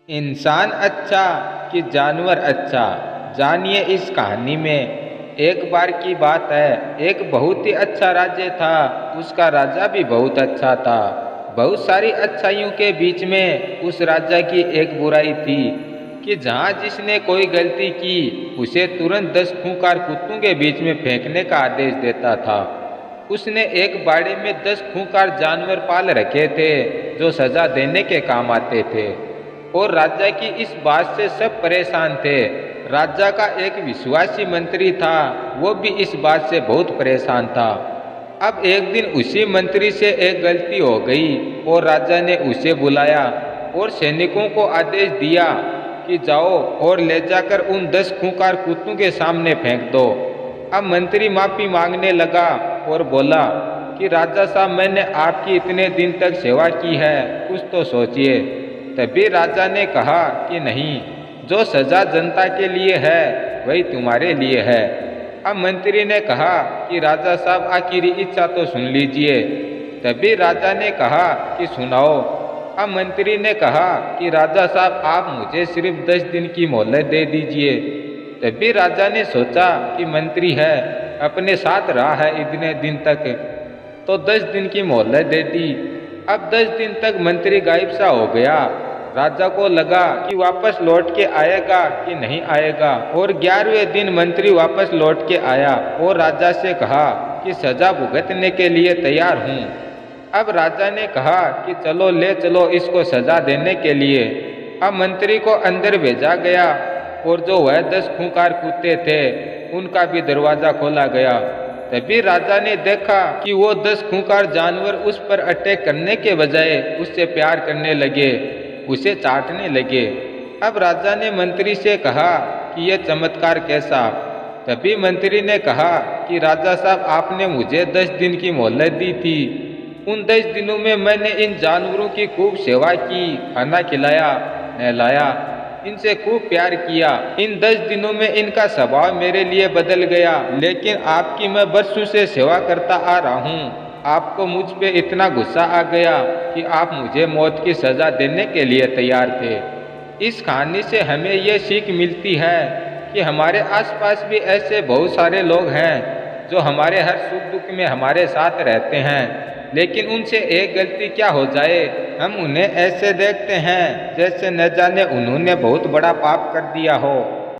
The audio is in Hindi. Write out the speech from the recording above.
इंसान अच्छा कि जानवर अच्छा, जानिए इस कहानी में। एक बार की बात है, एक बहुत ही अच्छा राज्य था। उसका राजा भी बहुत अच्छा था। बहुत सारी अच्छाइयों के बीच में उस राजा की एक बुराई थी कि जहाँ जिसने कोई गलती की उसे तुरंत 10 खूंखार कुत्तों के बीच में फेंकने का आदेश देता था। उसने एक बाड़े में 10 खूंखार जानवर पाल रखे थे जो सजा देने के काम आते थे। और राजा की इस बात से सब परेशान थे। राजा का एक विश्वासी मंत्री था, वो भी इस बात से बहुत परेशान था। अब एक दिन उसी मंत्री से एक गलती हो गई और राजा ने उसे बुलाया और सैनिकों को आदेश दिया कि जाओ और ले जाकर उन 10 खूंखार कुत्तों के सामने फेंक दो। अब मंत्री माफी मांगने लगा और बोला कि राजा साहब, मैंने आपकी इतने दिन तक सेवा की है, कुछ तो सोचिए। तभी राजा ने कहा कि नहीं, जो सजा जनता के लिए है वही तुम्हारे लिए है। अब मंत्री ने कहा कि राजा साहब, आखिरी इच्छा तो सुन लीजिए। तभी राजा ने कहा कि सुनाओ। अब मंत्री ने कहा कि राजा साहब, आप मुझे सिर्फ 10 दिन की मोहलत दे दीजिए। तभी राजा ने सोचा कि मंत्री है, अपने साथ रहा है इतने दिन तक, तो 10 दिन की मोहलत दे दी। अब 10 दिन तक मंत्री गायब सा हो गया। राजा को लगा कि वापस लौट के आएगा कि नहीं आएगा, और 11वें दिन मंत्री वापस लौट के आया और राजा से कहा कि सजा भुगतने के लिए तैयार हूँ। अब राजा ने कहा कि चलो ले चलो इसको सजा देने के लिए। अब मंत्री को अंदर भेजा गया और जो वह 10 खूंखार कुत्ते थे उनका भी दरवाजा खोला गया। तभी राजा ने देखा कि वो 10 खूंखार जानवर उस पर अटैक करने के बजाय उससे प्यार करने लगे, उसे चाटने लगे। अब राजा ने मंत्री से कहा कि यह चमत्कार कैसा। तभी मंत्री ने कहा कि राजा साहब, आपने मुझे 10 दिन की मोहलत दी थी। उन 10 दिनों में मैंने इन जानवरों की खूब सेवा की, खाना खिलाया, नहलाया, इनसे खूब प्यार किया। इन 10 दिनों में इनका स्वभाव मेरे लिए बदल गया, लेकिन आपकी मैं बरसों से सेवा करता आ रहा हूँ। आपको मुझ पे इतना गुस्सा आ गया कि आप मुझे मौत की सजा देने के लिए तैयार थे। इस कहानी से हमें यह सीख मिलती है कि हमारे आसपास भी ऐसे बहुत सारे लोग हैं जो हमारे हर सुख दुख में हमारे साथ रहते हैं, लेकिन उनसे एक गलती क्या हो जाए, हम उन्हें ऐसे देखते हैं जैसे न जाने उन्होंने बहुत बड़ा पाप कर दिया हो।